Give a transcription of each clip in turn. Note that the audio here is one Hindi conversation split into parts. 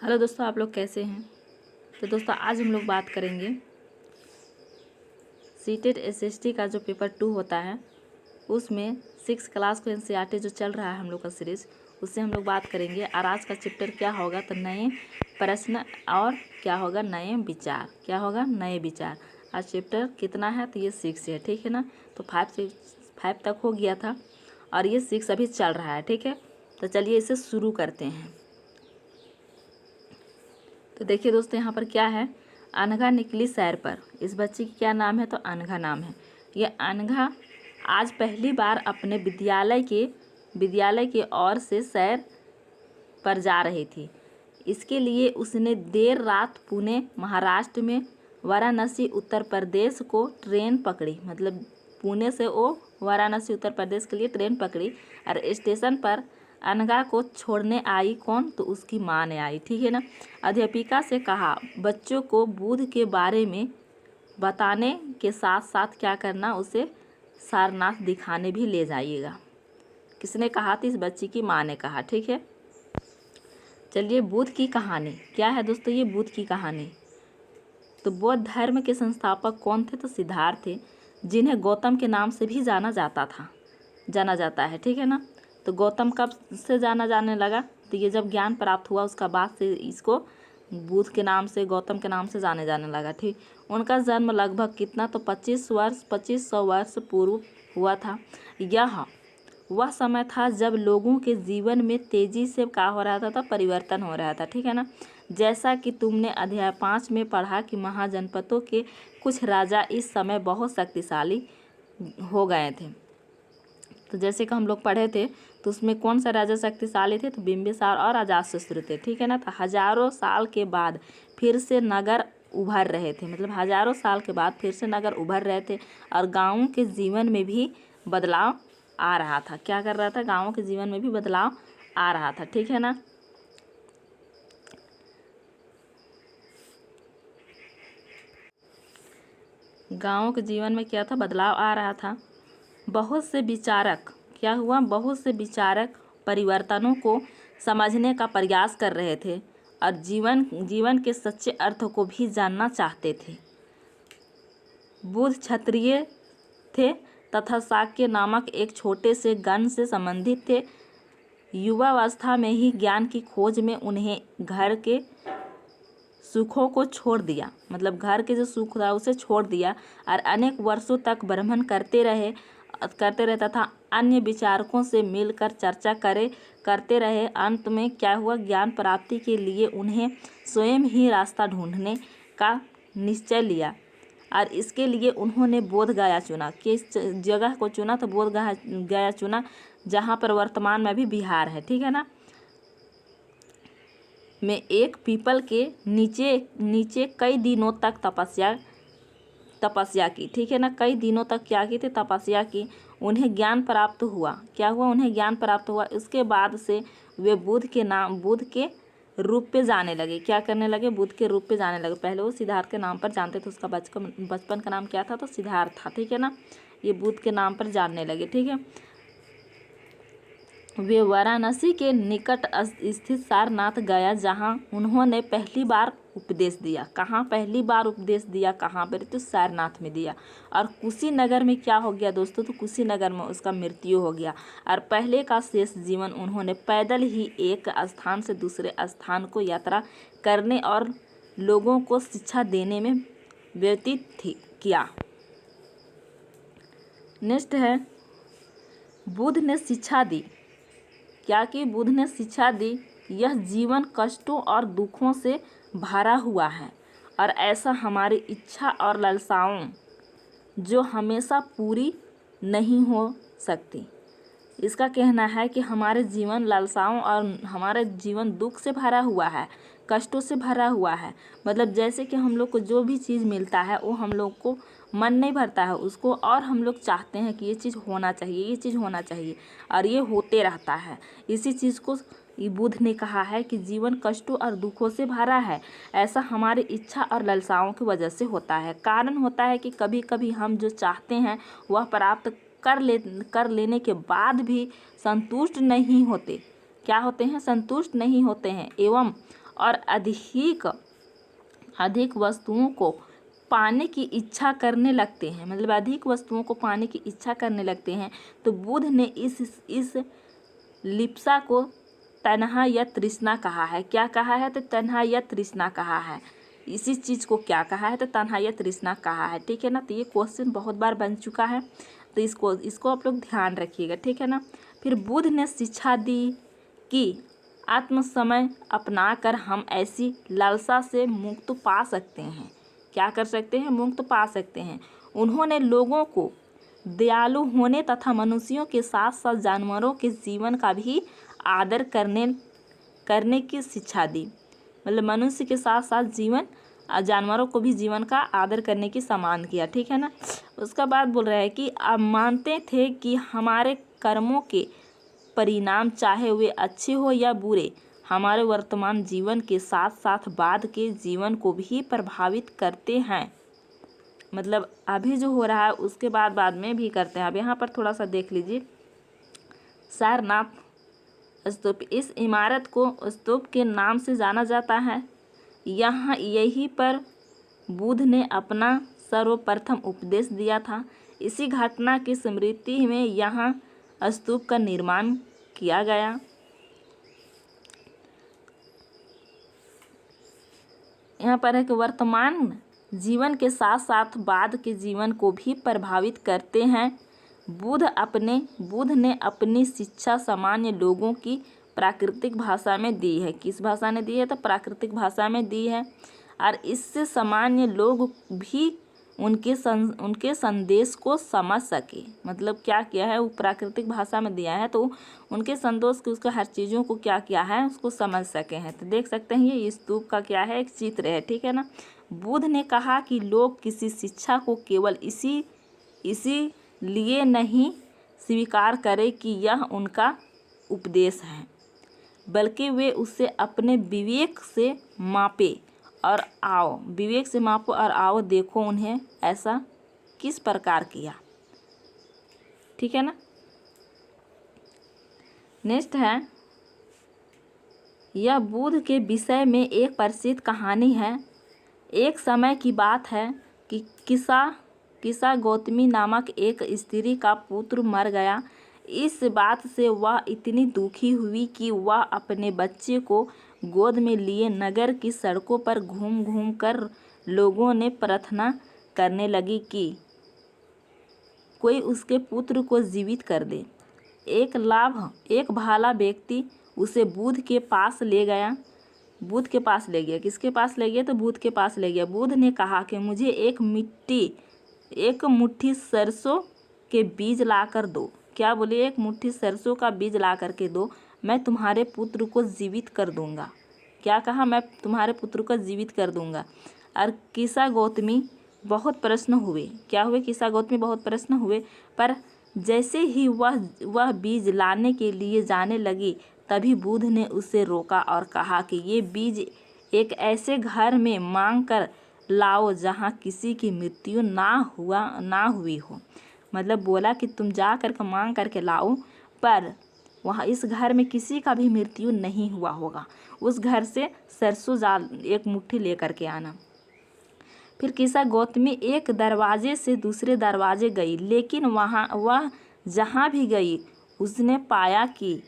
हेलो दोस्तों, आप लोग कैसे हैं। तो दोस्तों आज हम लोग बात करेंगे सीटेट एसएसटी का जो पेपर 2 होता है उसमें 6 क्लास को एनसीईआरटी जो चल रहा है हम लोग का सीरीज, उससे हम लोग बात करेंगे। और आज का चैप्टर क्या होगा तो नए प्रश्न और क्या होगा नए विचार। क्या होगा नए विचार। आज चैप्टर कितना है तो ये 6 है, ठीक है ना। तो 5 तक हो गया था और ये 6 अभी चल रहा है, ठीक है। तो चलिए इसे शुरू करते हैं। तो देखिए दोस्तों यहाँ पर क्या है, अनघा निकली सैर पर। इस बच्ची की क्या नाम है तो अनघा नाम है। ये अनघा आज पहली बार अपने विद्यालय के ओर से सैर पर जा रही थी। इसके लिए उसने देर रात पुणे महाराष्ट्र में वाराणसी उत्तर प्रदेश को ट्रेन पकड़ी। मतलब पुणे से वो वाराणसी उत्तर प्रदेश के लिए ट्रेन पकड़ी और स्टेशन पर अनघा को छोड़ने आई कौन तो उसकी माँ ने आई, ठीक है ना। अध्यापिका से कहा बच्चों को बुद्ध के बारे में बताने के साथ साथ क्या करना, उसे सारनाथ दिखाने भी ले जाइएगा। किसने कहा थी, इस बच्ची की माँ ने कहा, ठीक है। चलिए बुद्ध की कहानी क्या है दोस्तों, ये बुद्ध की कहानी। तो बौद्ध धर्म के संस्थापक कौन थे तो सिद्धार्थ थे, जिन्हें गौतम के नाम से भी जाना जाता है, ठीक है ना। तो गौतम कब से जाना जाने लगा तो ये जब ज्ञान प्राप्त हुआ उसका बाद से इसको बुद्ध के नाम से, गौतम के नाम से जाने लगा, ठीक। उनका जन्म लगभग कितना तो 2500 वर्ष पूर्व हुआ था। यह वह समय था जब लोगों के जीवन में तेजी से क्या हो रहा था परिवर्तन हो रहा था, ठीक है ना। जैसा कि तुमने अध्याय 5 में पढ़ा कि महाजनपदों के कुछ राजा इस समय बहुत शक्तिशाली हो गए थे। तो जैसे कि हम लोग पढ़े थे तो उसमें कौन सा राजा शक्तिशाली थे तो बिंबिसार और अजातशत्रु थे, ठीक है ना। तो हजारों साल के बाद फिर से नगर उभर रहे थे, मतलब हजारों साल के बाद फिर से नगर उभर रहे थे और गाँवों के जीवन में भी बदलाव आ रहा था। क्या कर रहा था, गाँवों के जीवन में भी बदलाव आ रहा था, ठीक है ना। गाँवों के जीवन में क्या था, बदलाव आ रहा था। बहुत से विचारक परिवर्तनों को समझने का प्रयास कर रहे थे और जीवन के सच्चे अर्थ को भी जानना चाहते थे। बुद्ध क्षत्रिय थे तथा शाक्य नामक एक छोटे से गण से संबंधित थे। युवावस्था में ही ज्ञान की खोज में उन्हें घर के सुखों को छोड़ दिया, मतलब घर के जो सुख था उसे छोड़ दिया और अनेक वर्षों तक भ्रमण करते रहे तथा अन्य विचारकों से मिलकर चर्चा करते रहे। अंत में क्या हुआ, ज्ञान प्राप्ति के लिए उन्हें स्वयं ही रास्ता ढूंढने का निश्चय लिया और इसके लिए उन्होंने बोध गया चुना। किस जगह को चुना तो बोध गया चुना, जहाँ पर वर्तमान में भी बिहार है, ठीक है ना। में एक पीपल के नीचे कई दिनों तक तपस्या की, ठीक है ना। कई दिनों तक क्या की थी, तपस्या की। उन्हें ज्ञान प्राप्त हुआ। क्या हुआ, उन्हें ज्ञान प्राप्त हुआ। इसके बाद से वे बुद्ध के रूप पे जाने लगे। क्या करने लगे, बुद्ध के रूप पे जाने लगे। पहले वो सिद्धार्थ के नाम पर जानते थे, उसका बचपन का नाम क्या था तो सिद्धार्थ था, ठीक है ना। ये बुद्ध के नाम पर जानने लगे, ठीक है। वे वाराणसी के निकट स्थित सारनाथ गया, जहां उन्होंने पहली बार उपदेश दिया। कहाँ पहली बार उपदेश दिया, कहाँ पर तो सारनाथ में दिया। और कुशीनगर में क्या हो गया दोस्तों तो कुशीनगर में उसका मृत्यु हो गया। और पहले का शेष जीवन उन्होंने पैदल ही एक स्थान से दूसरे स्थान को यात्रा करने और लोगों को शिक्षा देने में व्यतीत किया। नेक्स्ट है, बुद्ध ने शिक्षा दी। क्या कि बुद्ध ने शिक्षा दी, यह जीवन कष्टों और दुखों से भरा हुआ है और ऐसा हमारी इच्छा और लालसाओं जो हमेशा पूरी नहीं हो सकती। इसका कहना है कि हमारे जीवन लालसाओं और हमारे जीवन दुख से भरा हुआ है, कष्टों से भरा हुआ है। मतलब जैसे कि हम लोग को जो भी चीज़ मिलता है वो हम लोग को मन नहीं भरता है उसको, और हम लोग चाहते हैं कि ये चीज़ होना चाहिए, ये चीज़ होना चाहिए, और ये होते रहता है। इसी चीज़ को बुद्ध ने कहा है कि जीवन कष्टों और दुखों से भरा है, ऐसा हमारी इच्छा और लालसाओं की वजह से होता है। कारण होता है कि कभी कभी हम जो चाहते हैं वह प्राप्त कर लेने के बाद भी संतुष्ट नहीं होते। क्या होते हैं, संतुष्ट नहीं होते हैं एवं और अधिक वस्तुओं को पाने की इच्छा करने लगते हैं, मतलब अधिक वस्तुओं को पाने की इच्छा करने लगते हैं। तो बुद्ध ने इस लिप्सा को तन्हा या तृष्णा कहा है। क्या कहा है? तो तन्हा या तृष्णा कहा है। इसी चीज़ को क्या कहा है? तो तन्हा या तृष्णा कहा है। ठीक है ना। तो ये क्वेश्चन बहुत बार बन चुका है, तो इसको आप लोग ध्यान रखिएगा। ठीक है ना। फिर बुद्ध ने शिक्षा दी कि आत्म समय अपनाकर हम ऐसी लालसा से मुक्त पा सकते हैं। क्या कर सकते हैं? मुक्त पा सकते हैं। उन्होंने लोगों को दयालु होने तथा मनुष्यों के साथ साथ जानवरों के जीवन का भी आदर करने की शिक्षा दी। मतलब मनुष्य के साथ साथ जानवरों को भी जीवन का आदर करने की सम्मान किया। ठीक है ना। उसका बाद बोल रहा है कि आप मानते थे कि हमारे कर्मों के परिणाम चाहे वे अच्छे हो या बुरे हमारे वर्तमान जीवन के साथ साथ बाद के जीवन को भी प्रभावित करते हैं। मतलब अभी जो हो रहा है उसके बाद में भी करते हैं। अब यहाँ पर थोड़ा सा देख लीजिए। सारनाथ स्तूप, इस इमारत को स्तूप के नाम से जाना जाता है। यहीं पर बुद्ध ने अपना सर्वप्रथम उपदेश दिया था। इसी घटना की स्मृति में यहाँ स्तूप का निर्माण किया गया। यहाँ पर है कि वर्तमान जीवन के साथ साथ बाद के जीवन को भी प्रभावित करते हैं। बुद्ध ने अपनी शिक्षा सामान्य लोगों की प्राकृतिक भाषा में दी है। किस भाषा में दी है? तो प्राकृतिक भाषा में दी है। और इससे सामान्य लोग भी उनके संदेश को समझ सके। मतलब क्या किया है? वो प्राकृतिक भाषा में दिया है तो उनके संदेश को, उसको हर चीज़ों को क्या किया है उसको समझ सके हैं। तो देख सकते हैं ये स्तूप का क्या है? एक चित्र है। ठीक है ना। बुद्ध ने कहा कि लोग किसी शिक्षा को केवल इसी लिए नहीं स्वीकार करें कि यह उनका उपदेश है, बल्कि वे उसे अपने विवेक से मापे और आओ। विवेक से मापो और आओ देखो उन्हें ऐसा किस प्रकार किया। ठीक है ना। नेक्स्ट है, यह बुद्ध के विषय में एक प्रसिद्ध कहानी है। एक समय की बात है कि किसा गौतमी नामक एक स्त्री का पुत्र मर गया। इस बात से वह इतनी दुखी हुई कि वह अपने बच्चे को गोद में लिए नगर की सड़कों पर घूम कर लोगों ने प्रार्थना करने लगी कि कोई उसके पुत्र को जीवित कर दे। एक भाला व्यक्ति उसे बुद्ध के पास ले गया। किसके पास ले गया? तो बुद्ध के पास ले गया। बुद्ध ने कहा कि मुझे एक मुट्ठी सरसों के बीज ला कर दो। क्या बोले? एक मुट्ठी सरसों का बीज ला कर के दो, मैं तुम्हारे पुत्र को जीवित कर दूंगा। क्या कहा? मैं तुम्हारे पुत्र को जीवित कर दूंगा। और किसा गौतमी बहुत प्रसन्न हुए। क्या हुए? किसा गौतमी बहुत प्रसन्न हुए। पर जैसे ही वह बीज लाने के लिए जाने लगी तभी बुद्ध ने उसे रोका और कहा कि ये बीज एक ऐसे घर में मांग कर लाओ जहाँ किसी की मृत्यु ना हुई हो। मतलब बोला कि तुम जा कर के मांग करके लाओ, पर वहाँ इस घर में किसी का भी मृत्यु नहीं हुआ होगा। उस घर से सरसों जाल एक मुट्ठी लेकर के आना। फिर किसा गौतमी एक दरवाजे से दूसरे दरवाजे गई, लेकिन वह जहाँ भी गई उसने पाया कि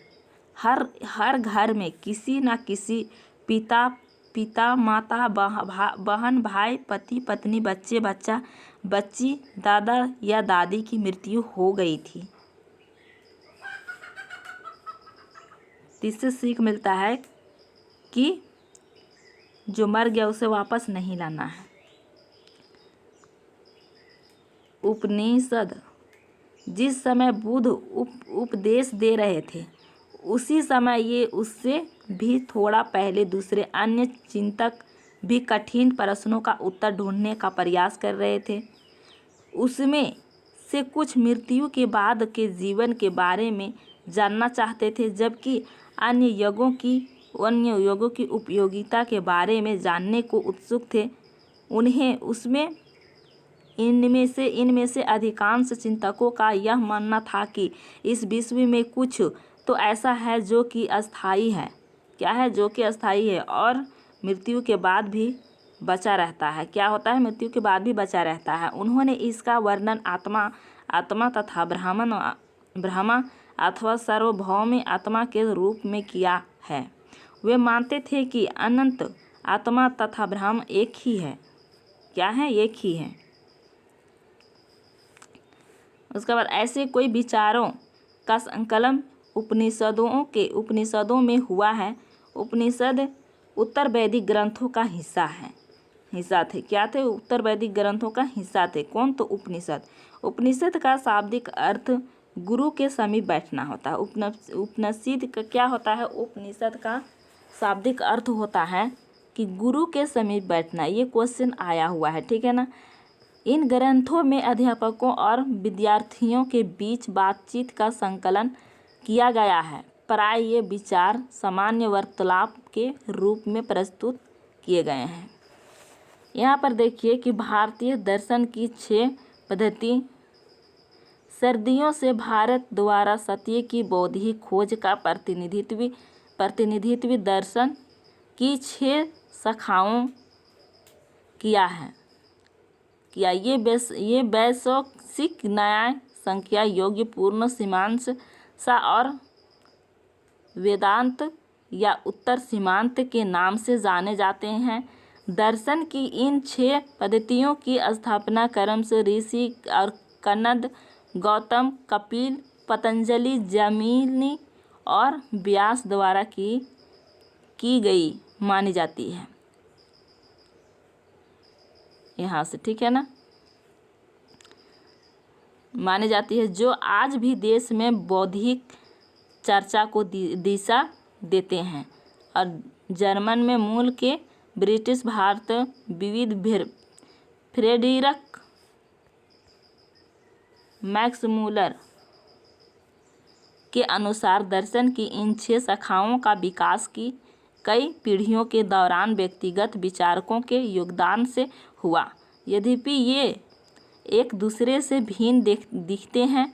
हर घर में किसी न किसी पिता माता बहन भाई पति पत्नी बच्चे बच्चा बच्ची दादा या दादी की मृत्यु हो गई थी। इससे सीख मिलता है कि जो मर गया उसे वापस नहीं लाना है। उपनिषद, जिस समय बुद्ध उपदेश दे रहे थे उसी समय ये उससे भी थोड़ा पहले दूसरे अन्य चिंतक भी कठिन प्रश्नों का उत्तर ढूंढने का प्रयास कर रहे थे। उसमें से कुछ मृत्यु के बाद के जीवन के बारे में जानना चाहते थे, जबकि अन्य योगों की उपयोगिता के बारे में जानने को उत्सुक थे। इनमें से अधिकांश चिंतकों का यह मानना था कि इस विश्व में कुछ तो ऐसा है जो कि अस्थायी है। क्या है? जो कि अस्थायी है और मृत्यु के बाद भी बचा रहता है। क्या होता है? मृत्यु के बाद भी बचा रहता है। उन्होंने इसका वर्णन आत्मा तथा ब्रह्मा अथवा सार्वभौम आत्मा के रूप में किया है। वे मानते थे कि अनंत आत्मा तथा ब्रह्म एक ही है। क्या है? एक ही है। उसके बाद ऐसे कोई विचारों का संकलन उपनिषदों में हुआ है। उपनिषद उत्तर वैदिक ग्रंथों का हिस्सा थे। क्या थे? उत्तर वैदिक ग्रंथों का हिस्सा थे। कौन? तो उपनिषद। उपनिषद का शाब्दिक अर्थ गुरु के समीप बैठना होता है। उपनिषद का क्या होता है? उपनिषद का शाब्दिक अर्थ होता है कि गुरु के समीप बैठना। ये क्वेश्चन आया हुआ है, ठीक है ना। इन ग्रंथों में अध्यापकों और विद्यार्थियों के बीच बातचीत का संकलन किया गया है। प्राय ये विचार सामान्य वार्तालाप के रूप में प्रस्तुत किए गए हैं। यहाँ पर देखिए कि भारतीय दर्शन की 6 पद्धति सदियों से भारत द्वारा सत्य की बौद्धिक खोज का प्रतिनिधित्व दर्शन की 6 शाखाओं किया। ये वैशेषिक न्याय संख्या योग्य पूर्ण मीमांसा और वेदांत या उत्तर सीमांत के नाम से जाने जाते हैं। दर्शन की इन 6 पद्धतियों की स्थापना क्रम से ऋषि और कनद, गौतम, कपिल, पतंजलि, जैमिनी और व्यास द्वारा की गई मानी जाती है। यहाँ से, ठीक है ना, मानी जाती है, जो आज भी देश में बौद्धिक चर्चा को दिशा देते हैं। और जर्मन में मूल के ब्रिटिश भारत विविध फ्रेडरिक मैक्स मूलर के अनुसार दर्शन की इन 6 शाखाओं का विकास की कई पीढ़ियों के दौरान व्यक्तिगत विचारकों के योगदान से हुआ। यद्यपि ये एक दूसरे से भिन्न दिखते हैं,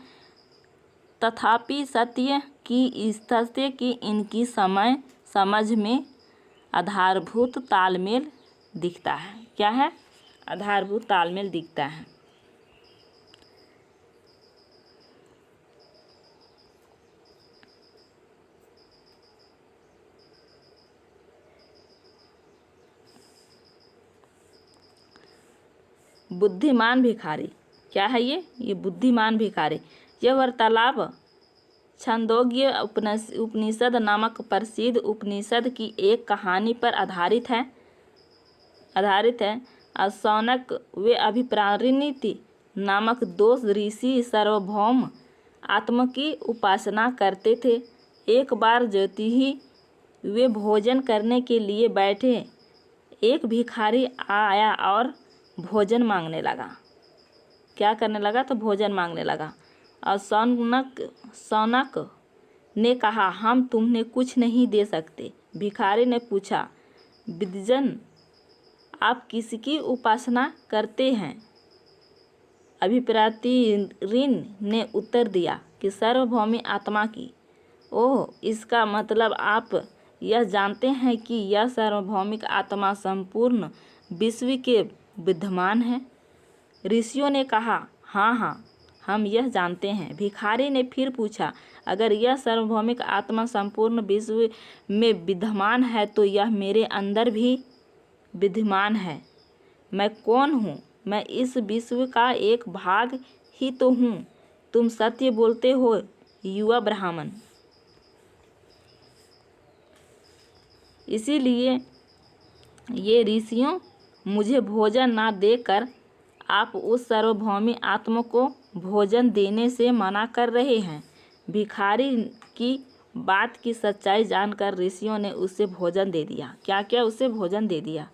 तथापि सत्य की इनकी समझ में आधारभूत तालमेल दिखता है। क्या है? आधारभूत तालमेल दिखता है। बुद्धिमान भिखारी। क्या है ये बुद्धिमान भिखारी। यह वार्तालाप छांदोग्य उपनिषद नामक प्रसिद्ध उपनिषद की एक कहानी पर आधारित है। और शौनक वे अभिप्राणिति नामक 2 ऋषि सार्वभौम आत्मा की उपासना करते थे। एक बार ज्योति ही वे भोजन करने के लिए बैठे, एक भिखारी आया और भोजन मांगने लगा। क्या करने लगा? तो भोजन मांगने लगा। और शौनक ने कहा, हम तुम्हें कुछ नहीं दे सकते। भिखारी ने पूछा, विद्वजन, आप किसकी उपासना करते हैं? अभिप्रातिरिन ने उत्तर दिया कि सार्वभौम आत्मा की। ओह, इसका मतलब आप यह जानते हैं कि यह सार्वभौमिक आत्मा संपूर्ण विश्व के विद्यमान है? ऋषियों ने कहा, हाँ, हम यह जानते हैं। भिखारी ने फिर पूछा, अगर यह सार्वभौमिक आत्मा संपूर्ण विश्व में विद्यमान है तो यह मेरे अंदर भी विद्यमान है। मैं कौन हूँ? मैं इस विश्व का एक भाग ही तो हूँ। तुम सत्य बोलते हो, युवा ब्राह्मण। इसीलिए ये ऋषियों, मुझे भोजन ना देकर आप उस सार्वभौमिक आत्मा को भोजन देने से मना कर रहे हैं। भिखारी की बात की सच्चाई जानकर ऋषियों ने उसे भोजन दे दिया। क्या क्या? उसे भोजन दे दिया।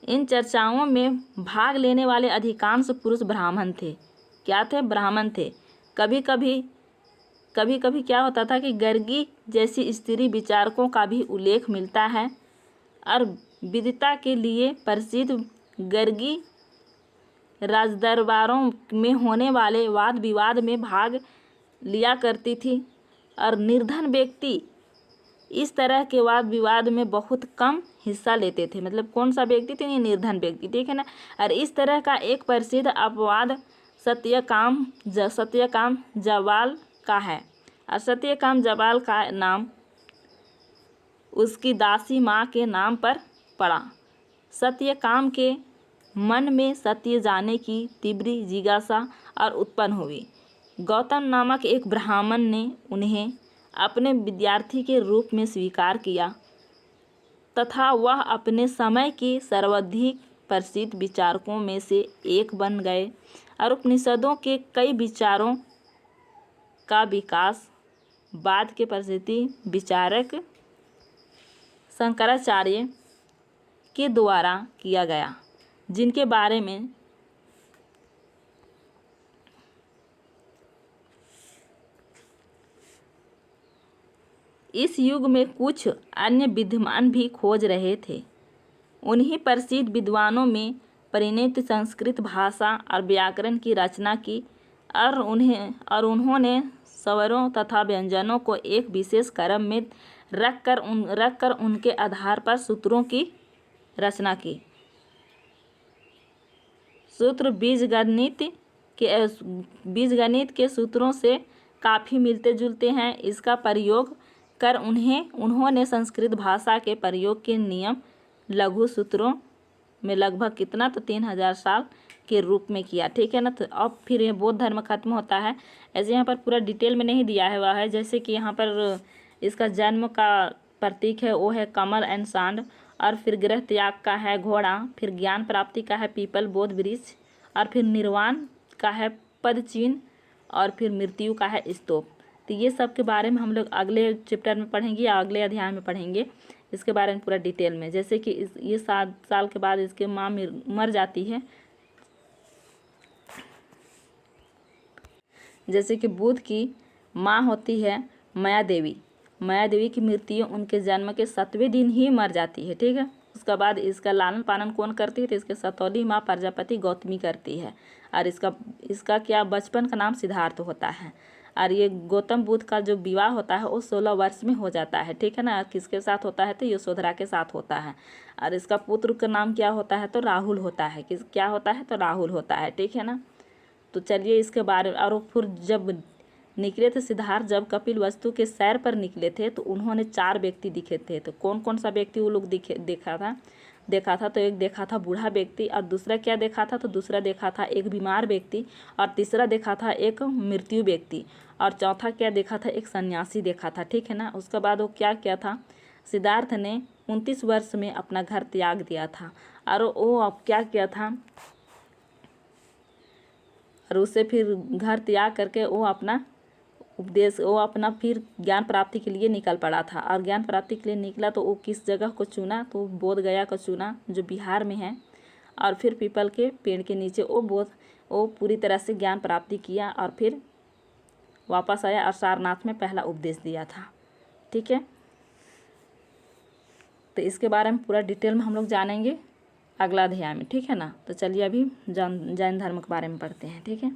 इन चर्चाओं में भाग लेने वाले अधिकांश पुरुष ब्राह्मण थे। क्या थे? ब्राह्मण थे। कभी कभी क्या होता था कि गर्गी जैसी स्त्री विचारकों का भी उल्लेख मिलता है। और विद्वता के लिए प्रसिद्ध गर्गी राजदरबारों में होने वाले वाद विवाद में भाग लिया करती थी। और निर्धन व्यक्ति इस तरह के वाद विवाद में बहुत कम हिस्सा लेते थे। मतलब कौन सा व्यक्ति थे? ये निर्धन व्यक्ति, ठीक है ना। और इस तरह का एक प्रसिद्ध अपवाद सत्यकाम जवाल का है। और सत्यकाम जवाल का नाम उसकी दासी माँ के नाम पर पड़ा। सत्यकाम के मन में सत्य जानने की तीव्र जिज्ञासा और उत्पन्न हुई। गौतम नामक एक ब्राह्मण ने उन्हें अपने विद्यार्थी के रूप में स्वीकार किया तथा वह अपने समय के सर्वाधिक प्रसिद्ध विचारकों में से एक बन गए और उपनिषदों के कई विचारों का विकास बाद के प्रसिद्ध विचारक शंकराचार्य के द्वारा किया गया, जिनके बारे में इस युग में कुछ अन्य विद्वान भी खोज रहे थे। उन्हीं प्रसिद्ध विद्वानों में परिणत संस्कृत भाषा और व्याकरण की रचना की और उन्होंने स्वरों तथा व्यंजनों को एक विशेष क्रम में रखकर उनके आधार पर सूत्रों की रचना की। सूत्र बीजगणित के सूत्रों से काफ़ी मिलते जुलते हैं। इसका प्रयोग कर उन्होंने संस्कृत भाषा के प्रयोग के नियम लघु सूत्रों में लगभग कितना तो 3000 साल के रूप में किया, ठीक है ना। तो अब फिर ये बौद्ध धर्म खत्म होता है। ऐसे यहाँ पर पूरा डिटेल में नहीं दिया है हुआ है, जैसे कि यहाँ पर इसका जन्म का प्रतीक है वो है कमल एंड सांड, और फिर गृह त्याग का है घोड़ा, फिर ज्ञान प्राप्ति का है पीपल बोध वृक्ष, और फिर निर्वाण का है पद चिन्ह, और फिर मृत्यु का है स्तूप। तो ये सब के बारे में हम लोग अगले चैप्टर में पढ़ेंगे या अगले अध्याय में पढ़ेंगे इसके बारे में पूरा डिटेल में। जैसे कि ये 7 साल के बाद इसके माँ मर जाती है। जैसे कि बुद्ध की माँ होती है माया देवी की मृत्यु उनके जन्म के 7वें दिन ही मर जाती है, ठीक है। उसके बाद इसका लालन पालन कौन करती है? तो इसके सतौली माँ प्रजापति गौतमी करती है। और इसका क्या बचपन का नाम सिद्धार्थ होता है। और ये गौतम बुद्ध का जो विवाह होता है वो 16 वर्ष में हो जाता है, ठीक है ना। किसके साथ होता है? तो यशोधरा के साथ होता है। और इसका पुत्र का नाम क्या होता है? तो राहुल होता है। क्या होता है? तो राहुल होता है, ठीक है ना। तो चलिए इसके बारे में। और फिर जब निकले थे सिद्धार्थ, जब कपिल वस्तु के सैर पर निकले थे तो उन्होंने 4 व्यक्ति दिखे थे। तो कौन कौन सा व्यक्ति वो लोग देखा था? तो एक देखा था बूढ़ा व्यक्ति, और दूसरा क्या देखा था? तो दूसरा देखा था एक बीमार व्यक्ति, और तीसरा देखा था एक मृत्यु व्यक्ति, और चौथा क्या देखा था? एक सन्यासी देखा था, ठीक है ना। उसके बाद वो क्या किया था? सिद्धार्थ ने 29 वर्ष में अपना घर त्याग दिया था। और वो अब क्या किया था? और उसे फिर घर त्याग करके वो अपना फिर ज्ञान प्राप्ति के लिए निकल पड़ा था। और ज्ञान प्राप्ति के लिए निकला तो वो किस जगह को चुना? तो बोध गया को चुना, जो बिहार में है। और फिर पीपल के पेड़ के नीचे वो पूरी तरह से ज्ञान प्राप्ति किया और फिर वापस आया और सारनाथ में पहला उपदेश दिया था, ठीक है। तो इसके बारे में पूरा डिटेल में हम लोग जानेंगे अगला अध्याय में, ठीक है ना। तो चलिए अभी जैन धर्म के बारे में पढ़ते हैं, ठीक है।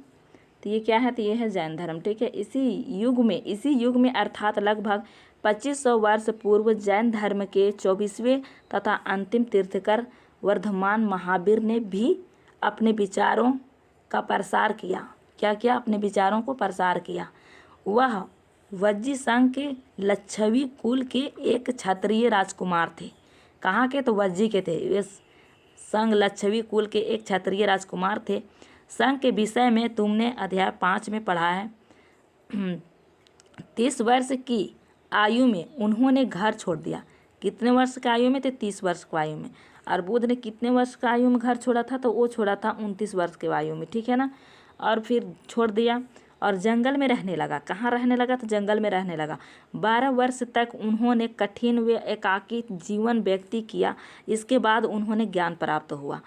तो ये क्या है? तो ये है जैन धर्म, ठीक है। इसी युग में अर्थात लगभग 2500 वर्ष पूर्व जैन धर्म के 24वें तथा अंतिम तीर्थकर वर्धमान महावीर ने भी अपने विचारों का प्रसार किया। क्या किया? अपने विचारों को प्रसार किया। वह वज्जी संघ के लच्छवी कुल के एक क्षत्रिय राजकुमार थे। कहाँ के? तो वज्जी के थे। वे संघ लच्छवी कुल के एक क्षत्रिय राजकुमार थे। संघ के विषय में तुमने अध्याय 5 में पढ़ा है। 30 वर्ष की आयु में उन्होंने घर छोड़ दिया। कितने वर्ष की आयु में? तो 30 वर्ष की आयु में। और बुद्ध ने कितने वर्ष की आयु में घर छोड़ा था? तो वो छोड़ा था 29 वर्ष की आयु में, ठीक है ना। और फिर छोड़ दिया और जंगल में रहने लगा। कहाँ रहने लगा? तो जंगल में रहने लगा। 12 वर्ष तक उन्होंने कठिन व एकाकी जीवन व्यतीत किया। इसके बाद उन्होंने ज्ञान प्राप्त हुआ,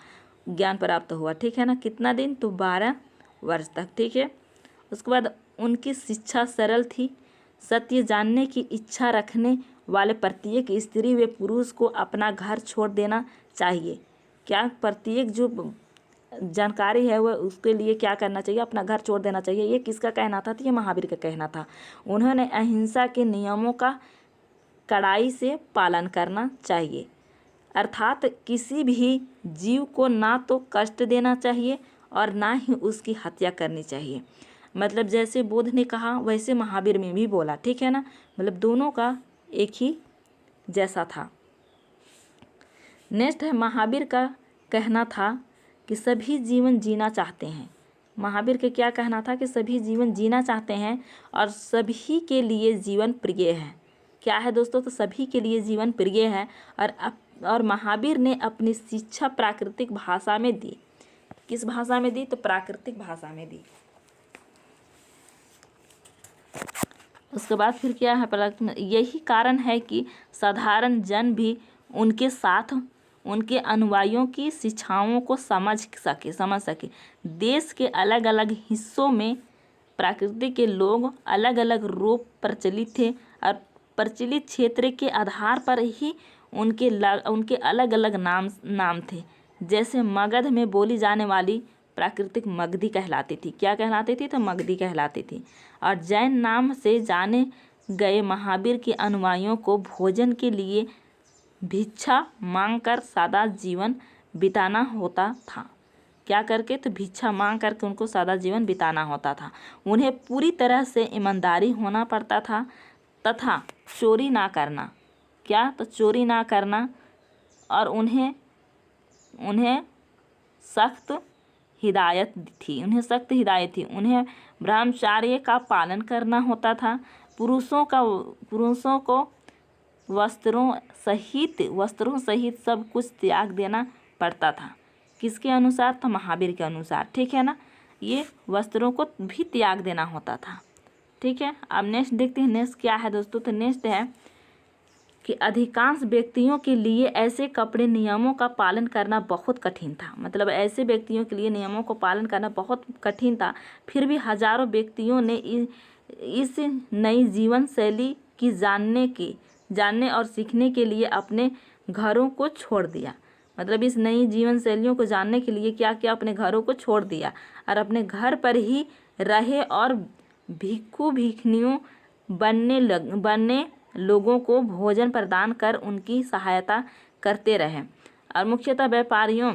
ठीक है ना। कितना दिन? तो 12 वर्ष तक, ठीक है। उसके बाद उनकी शिक्षा सरल थी। सत्य जानने की इच्छा रखने वाले प्रत्येक स्त्री व पुरुष को अपना घर छोड़ देना चाहिए। क्या? प्रत्येक जो जानकारी है वह उसके लिए क्या करना चाहिए, अपना घर छोड़ देना चाहिए। ये किसका कहना था? तो ये महावीर का कहना था। उन्होंने अहिंसा के नियमों का कड़ाई से पालन करना चाहिए, अर्थात किसी भी जीव को ना तो कष्ट देना चाहिए और ना ही उसकी हत्या करनी चाहिए। मतलब जैसे बुद्ध ने कहा वैसे महावीर में भी बोला, ठीक है ना। मतलब दोनों का एक ही जैसा था। नेक्स्ट है, महावीर का कहना था कि सभी जीवन जीना चाहते हैं। महावीर के क्या कहना था? कि सभी जीवन जीना चाहते हैं और सभी के लिए जीवन प्रिय है। क्या है दोस्तों? तो सभी के लिए जीवन प्रिय है। और महावीर ने अपनी शिक्षा प्राकृतिक भाषा में दी। किस भाषा में दी? तो प्राकृतिक भाषा में दी। उसके बाद फिर क्या है? यही कारण है कि साधारण जन भी उनके साथ उनके अनुयायियों की शिक्षाओं को समझ सके। देश के अलग अलग हिस्सों में प्रकृति के लोग अलग अलग रूप प्रचलित थे और प्रचलित क्षेत्र के आधार पर ही उनके अलग अलग नाम थे। जैसे मगध में बोली जाने वाली प्राकृतिक मगधी कहलाती थी। क्या कहलाती थी? तो मगधी कहलाती थी। और जैन नाम से जाने गए महावीर के अनुयायियों को भोजन के लिए भिक्षा मांगकर सादा जीवन बिताना होता था। क्या करके? तो भिक्षा मांग करके उनको सादा जीवन बिताना होता था। उन्हें पूरी तरह से ईमानदारी होना पड़ता था तथा चोरी ना करना। क्या? तो चोरी ना करना। और उन्हें सख्त हिदायत थी। उन्हें ब्रह्मचर्य का पालन करना होता था। पुरुषों को वस्त्रों सहित सब कुछ त्याग देना पड़ता था। किसके अनुसार? तो महावीर के अनुसार, ठीक है ना। ये वस्त्रों को भी त्याग देना होता था, ठीक है। अब नेक्स्ट देखते हैं। नेक्स्ट क्या है दोस्तों? तो नेक्स्ट है कि अधिकांश व्यक्तियों के लिए ऐसे कपड़े नियमों का पालन करना बहुत कठिन था। मतलब ऐसे व्यक्तियों के लिए नियमों को पालन करना बहुत कठिन था। फिर भी हजारों व्यक्तियों ने इस नई जीवन शैली की जानने और सीखने के लिए अपने घरों को छोड़ दिया। मतलब इस नई जीवन शैलियों को जानने के लिए क्या किया? अपने घरों को छोड़ दिया और अपने घर पर ही रहे और भिक्षुओं बनने लोगों को भोजन प्रदान कर उनकी सहायता करते रहे। और मुख्यतः व्यापारियों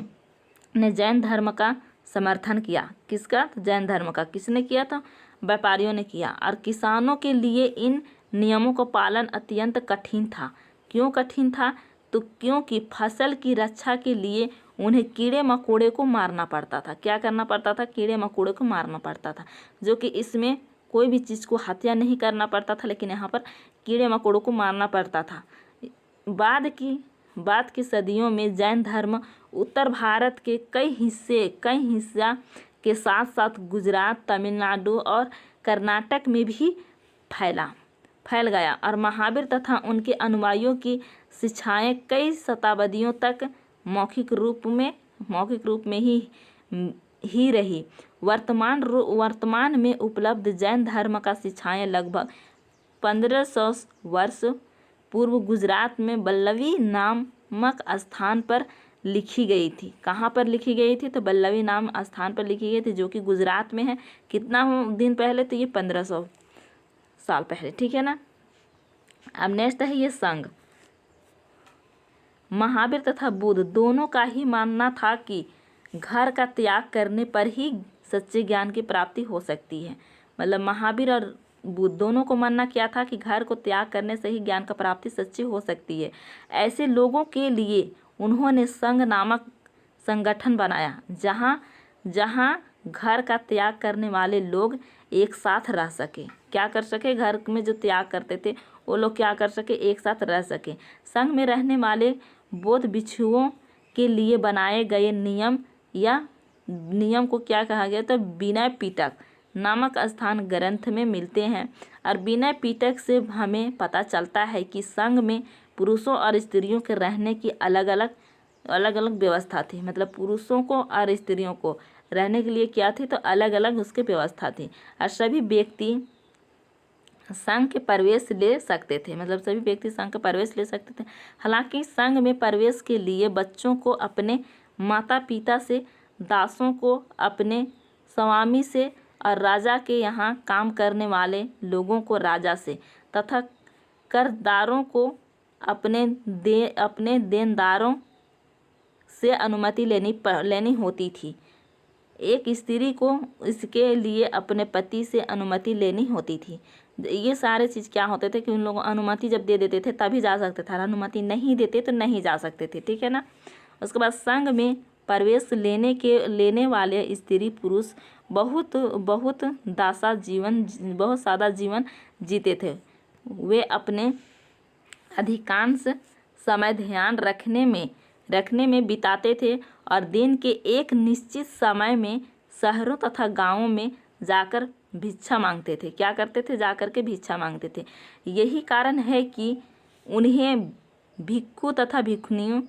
ने जैन धर्म का समर्थन किया। किसका? तो जैन धर्म का। किसने किया था? व्यापारियों ने किया। और किसानों के लिए इन नियमों का पालन अत्यंत कठिन था। क्यों कठिन था? तो क्योंकि फसल की रक्षा के लिए उन्हें कीड़े मकोड़े को मारना पड़ता था। क्या करना पड़ता था? कीड़े मकोड़े को मारना पड़ता था। जो कि इसमें कोई भी चीज़ को हत्या नहीं करना पड़ता था, लेकिन यहाँ पर कीड़े मकोड़ों को मारना पड़ता था। बाद की सदियों में जैन धर्म उत्तर भारत के कई हिस्सा के साथ साथ गुजरात, तमिलनाडु और कर्नाटक में भी फैल गया। और महावीर तथा उनके अनुयायियों की शिक्षाएं कई शताब्दियों तक मौखिक रूप में ही रही। वर्तमान में उपलब्ध जैन धर्म का शिक्षाएं लगभग 1500 वर्ष पूर्व गुजरात में बल्लवी नामक स्थान पर लिखी गई थी। कहाँ पर लिखी गई थी? तो बल्लवी नाम स्थान पर लिखी गई थी, जो कि गुजरात में है। कितना दिन पहले? तो ये 1500 साल पहले, ठीक है ना। अब नेक्स्ट है ये संघ। महावीर तथा बुद्ध दोनों का ही मानना था कि घर का त्याग करने पर ही सच्चे ज्ञान की प्राप्ति हो सकती है। मतलब महावीर और बुद्ध दोनों को मानना क्या था? कि घर को त्याग करने से ही ज्ञान का प्राप्ति सच्ची हो सकती है। ऐसे लोगों के लिए उन्होंने संघ नामक संगठन बनाया, जहाँ घर का त्याग करने वाले लोग एक साथ रह सके। क्या कर सके? घर में जो त्याग करते थे वो लोग क्या कर सके? एक साथ रह सके। संघ में रहने वाले बौद्ध भिक्षुओं के लिए बनाए गए नियम को क्या कहा गया? तो विनय पिटक नामक स्थान ग्रंथ में मिलते हैं। और विनय पिटक से हमें पता चलता है कि संघ में पुरुषों और स्त्रियों के रहने की अलग अलग व्यवस्था थी। मतलब पुरुषों को और स्त्रियों को रहने के लिए क्या थी? तो अलग अलग उसकी व्यवस्था थी। और सभी व्यक्ति संघ के प्रवेश ले सकते थे। मतलब सभी व्यक्ति संघ का प्रवेश ले सकते थे। हालांकि संघ में प्रवेश के लिए बच्चों को अपने माता पिता से दासों को अपने स्वामी से और राजा के यहाँ काम करने वाले लोगों को राजा से तथा करदारों को अपने देनदारों से अनुमति लेनी होती थी। एक स्त्री को इसके लिए अपने पति से अनुमति लेनी होती थी। ये सारे चीज़ क्या होते थे कि उन लोगों अनुमति जब दे देते थे तभी जा सकते थे, अनुमति नहीं देते तो नहीं जा सकते थे, ठीक है ना। उसके बाद संघ में प्रवेश लेने वाले स्त्री पुरुष बहुत सादा जीवन जीते थे। वे अपने अधिकांश समय ध्यान रखने में बिताते थे और दिन के एक निश्चित समय में शहरों तथा गांवों में जाकर भिक्षा मांगते थे। क्या करते थे? जाकर के भिक्षा मांगते थे। यही कारण है कि उन्हें भिक्खु तथा भिक्षुणियों,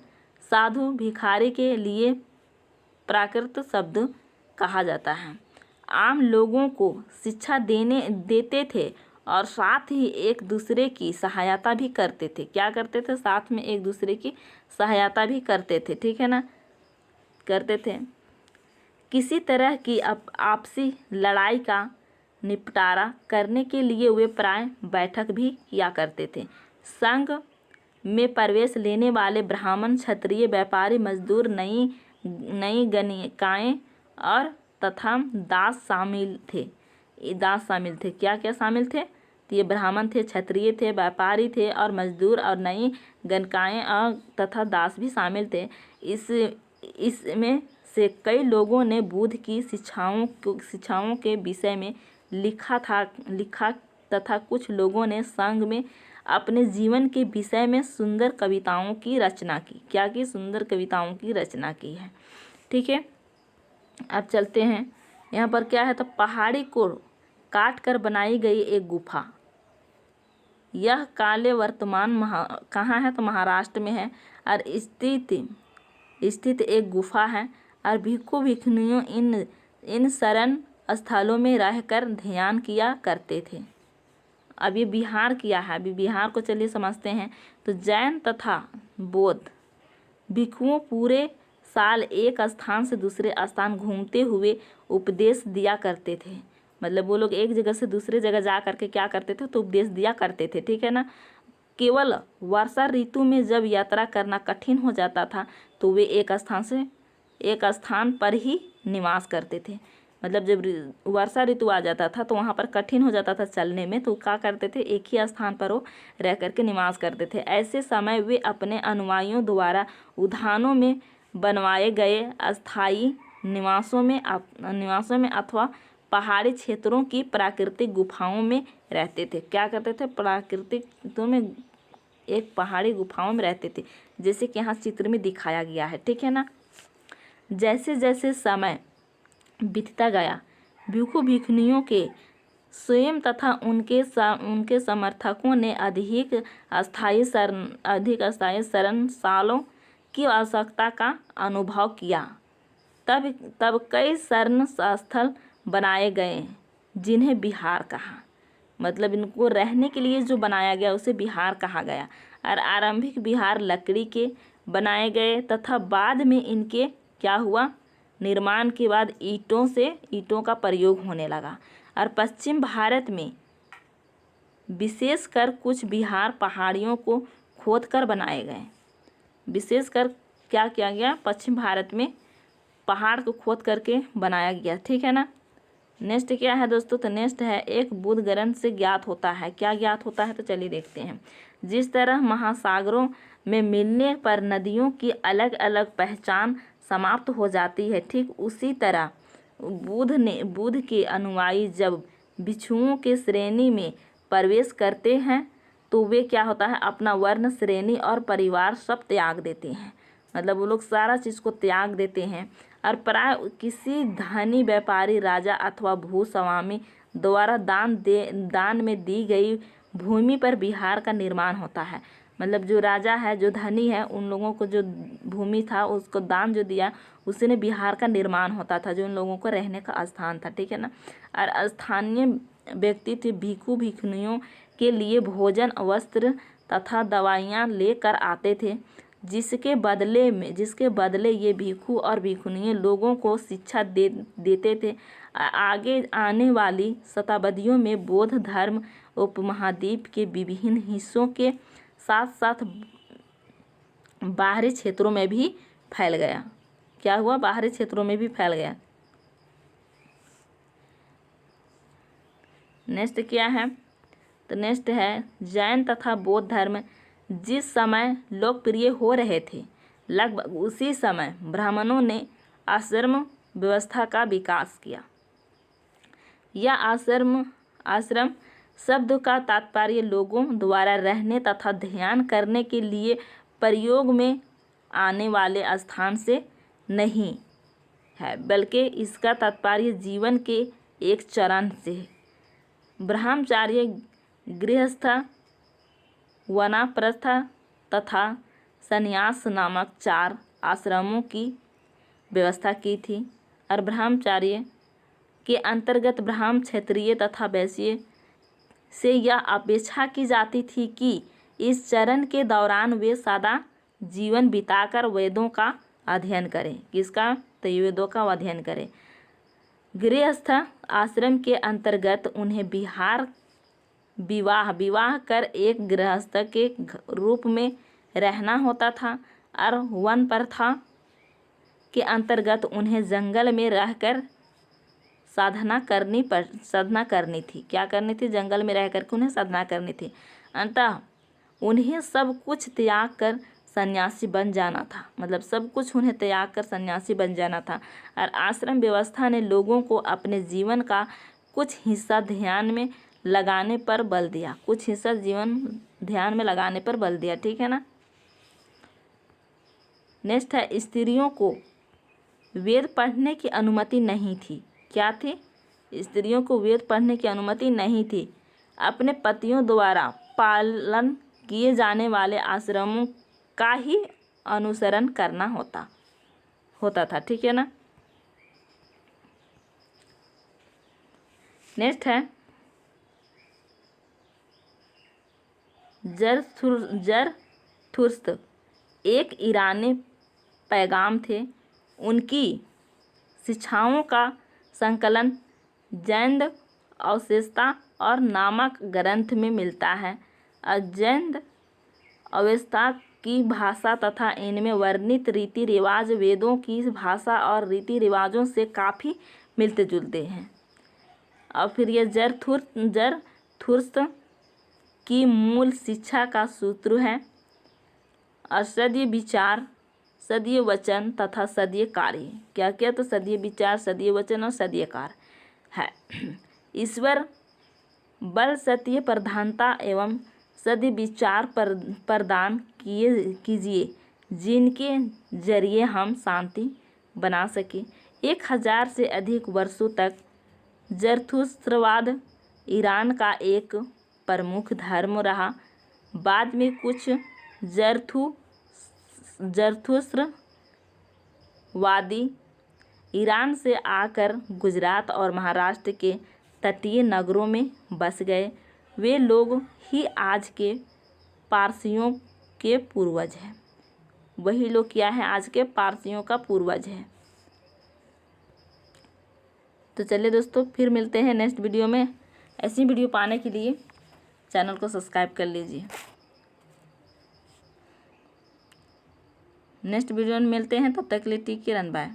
साधु, भिखारी के लिए प्राकृत शब्द कहा जाता है। आम लोगों को शिक्षा देते थे और साथ ही एक दूसरे की सहायता भी करते थे। क्या करते थे? साथ में एक दूसरे की सहायता भी करते थे, ठीक है ना, करते थे। किसी तरह की आपसी लड़ाई का निपटारा करने के लिए वे प्राय बैठक भी किया करते थे। संघ में प्रवेश लेने वाले ब्राह्मण, क्षत्रिय, व्यापारी, मजदूर, नई गणिकाएँ और तथा दास शामिल थे। क्या क्या शामिल थे? तो ये ब्राह्मण थे, क्षत्रिय थे, व्यापारी थे और मजदूर और नई गणिकाएँ और तथा दास भी शामिल थे। इसमें से कई लोगों ने बुद्ध की शिक्षाओं के विषय में लिखा तथा कुछ लोगों ने संघ में अपने जीवन के विषय में सुंदर कविताओं की रचना की। क्या की? सुंदर कविताओं की रचना की है, ठीक है। अब चलते हैं, यहाँ पर क्या है तो पहाड़ी को काट कर बनाई गई एक गुफा। यह काले वर्तमान कहाँ है तो महाराष्ट्र में है और स्थित एक गुफा है और भिक्खु भिक्षुणियों इन शरण स्थलों में रहकर ध्यान किया करते थे। अब ये बिहार किया है, अभी बिहार को चलिए समझते हैं। तो जैन तथा बौद्ध भिक्षुओं पूरे साल एक स्थान से दूसरे स्थान घूमते हुए उपदेश दिया करते थे। मतलब वो लोग एक जगह से दूसरे जगह जा करके क्या करते थे तो उपदेश दिया करते थे, ठीक है ना। केवल वर्षा ऋतु में जब यात्रा करना कठिन हो जाता था तो वे एक स्थान पर ही निवास करते थे। मतलब जब वर्षा ऋतु आ जाता था तो वहाँ पर कठिन हो जाता था चलने में, तो क्या करते थे? एक ही स्थान पर वो रह करके निवास करते थे। ऐसे समय वे अपने अनुयायियों द्वारा उद्यानों में बनवाए गए अस्थायी निवासों में अथवा पहाड़ी क्षेत्रों की प्राकृतिक गुफाओं में रहते थे। क्या करते थे? प्राकृतिक में एक पहाड़ी गुफाओं में रहते थे, जैसे कि यहाँ चित्र में दिखाया गया है, ठीक है ना। जैसे जैसे समय बीतता गया भिक्खु भिक्षुणियों के स्वयं तथा उनके समर्थकों ने अधिक अस्थायी शरणशालाओं की आवश्यकता का अनुभव किया। तब कई शरण स्थल बनाए गए जिन्हें बिहार कहा। मतलब इनको रहने के लिए जो बनाया गया उसे बिहार कहा गया। और आरंभिक बिहार लकड़ी के बनाए गए तथा बाद में इनके क्या हुआ? निर्माण के बाद ईंटों का प्रयोग होने लगा। और पश्चिम भारत में विशेषकर कुछ बिहार पहाड़ियों को खोदकर बनाए गए। विशेषकर क्या किया गया? पश्चिम भारत में पहाड़ को खोद करके बनाया गया, ठीक है ना। नेक्स्ट क्या है दोस्तों? तो नेक्स्ट है एक बुद्ध ग्रंथ से ज्ञात होता है। क्या ज्ञात होता है तो चलिए देखते हैं। जिस तरह महासागरों में मिलने पर नदियों की अलग अलग पहचान समाप्त हो जाती है, ठीक उसी तरह बुद्ध के अनुयायी जब भिक्षुओं के श्रेणी में प्रवेश करते हैं तो वे क्या होता है? अपना वर्ण, श्रेणी और परिवार सब त्याग देते हैं। मतलब वो लोग सारा चीज़ को त्याग देते हैं और प्राय किसी धनी व्यापारी, राजा अथवा भूस्वामी द्वारा दान में दी गई भूमि पर बिहार का निर्माण होता है। मतलब जो राजा है, जो धनी है, उन लोगों को जो भूमि था उसको दान जो दिया उसी ने बिहार का निर्माण होता था, जो उन लोगों को रहने का स्थान था, ठीक है ना। और स्थानीय व्यक्ति थे भिक्खु भिक्षुणियों के लिए भोजन, वस्त्र तथा दवाइयाँ लेकर आते थे जिसके बदले ये भिक्षु और भिक्षुणियाँ लोगों को शिक्षा देते थे। आगे आने वाली शताब्दियों में बौद्ध धर्म उपमहाद्वीप के विभिन्न हिस्सों के साथ साथ बाहरी क्षेत्रों में भी फैल गया। क्या हुआ? बाहरी क्षेत्रों में भी फैल गया। नेक्स्ट क्या है? तो नेक्स्ट है जैन तथा बौद्ध धर्म जिस समय लोकप्रिय हो रहे थे, लगभग उसी समय ब्राह्मणों ने आश्रम व्यवस्था का विकास किया। यह आश्रम शब्द का तात्पर्य लोगों द्वारा रहने तथा ध्यान करने के लिए प्रयोग में आने वाले स्थान से नहीं है, बल्कि इसका तात्पर्य जीवन के एक चरण से है। ब्रह्मचार्य, गृहस्थ, वानप्रस्थ तथा संन्यास नामक 4 आश्रमों की व्यवस्था की थी और ब्रह्मचार्य के अंतर्गत ब्राह्मण, क्षत्रिय तथा वैश्य से यह अपेक्षा की जाती थी कि इस चरण के दौरान वे सादा जीवन बिताकर वेदों का अध्ययन करें। किसका? तो वेदों का अध्ययन करें। गृहस्थ आश्रम के अंतर्गत उन्हें विवाह कर एक गृहस्थ के रूप में रहना होता था और वन प्रथा के अंतर्गत उन्हें जंगल में रहकर साधना करनी थी। क्या करनी थी? जंगल में रह करके उन्हें साधना करनी थी। अतः उन्हें सब कुछ त्याग कर सन्यासी बन जाना था। मतलब सब कुछ उन्हें त्याग कर सन्यासी बन जाना था। और आश्रम व्यवस्था ने लोगों को अपने जीवन का कुछ हिस्सा ध्यान में लगाने पर बल दिया। ध्यान में लगाने पर बल दिया। ठीक है ना। नेक्स्ट है स्त्रियों को वेद पढ़ने की अनुमति नहीं थी। क्या थी? स्त्रियों को वेद पढ़ने की अनुमति नहीं थी। अपने पतियों द्वारा पालन किए जाने वाले आश्रमों का ही अनुसरण करना होता था। ठीक है ना। नेक्स्ट है जरथुस्त्र एक ईरानी पैगाम थे। उनकी शिक्षाओं का संकलन जैन अवशेषता और नामक ग्रंथ में मिलता है। जैन अवशेषता की भाषा तथा इनमें वर्णित रीति रिवाज वेदों की भाषा और रीति रिवाजों से काफ़ी मिलते जुलते हैं। और फिर यह जरथुस्त्र की मूल शिक्षा का सूत्र है सदीय विचार, सदीय वचन तथा सदीय कार्य। क्या क्या? तो सदीय विचार, सदीय वचन और सदीय कार्य है। ईश्वर बल, सत्य प्रधानता एवं सदीय विचार प्रदान कीजिए जिनके जरिए हम शांति बना सकें। 1000 से अधिक वर्षों तक जरथुस्त्रवाद ईरान का एक प्रमुख धर्म रहा। बाद में कुछ जरथुस्त्रवादी ईरान से आकर गुजरात और महाराष्ट्र के तटीय नगरों में बस गए। वे लोग ही आज के पारसियों के पूर्वज हैं। वही लोग क्या है? आज के पारसियों का पूर्वज है। तो चलिए दोस्तों, फिर मिलते हैं नेक्स्ट वीडियो में। ऐसी वीडियो पाने के लिए चैनल को सब्सक्राइब कर लीजिए। नेक्स्ट वीडियो में मिलते हैं, तब तक के लिए टेक केयर एंड बाय।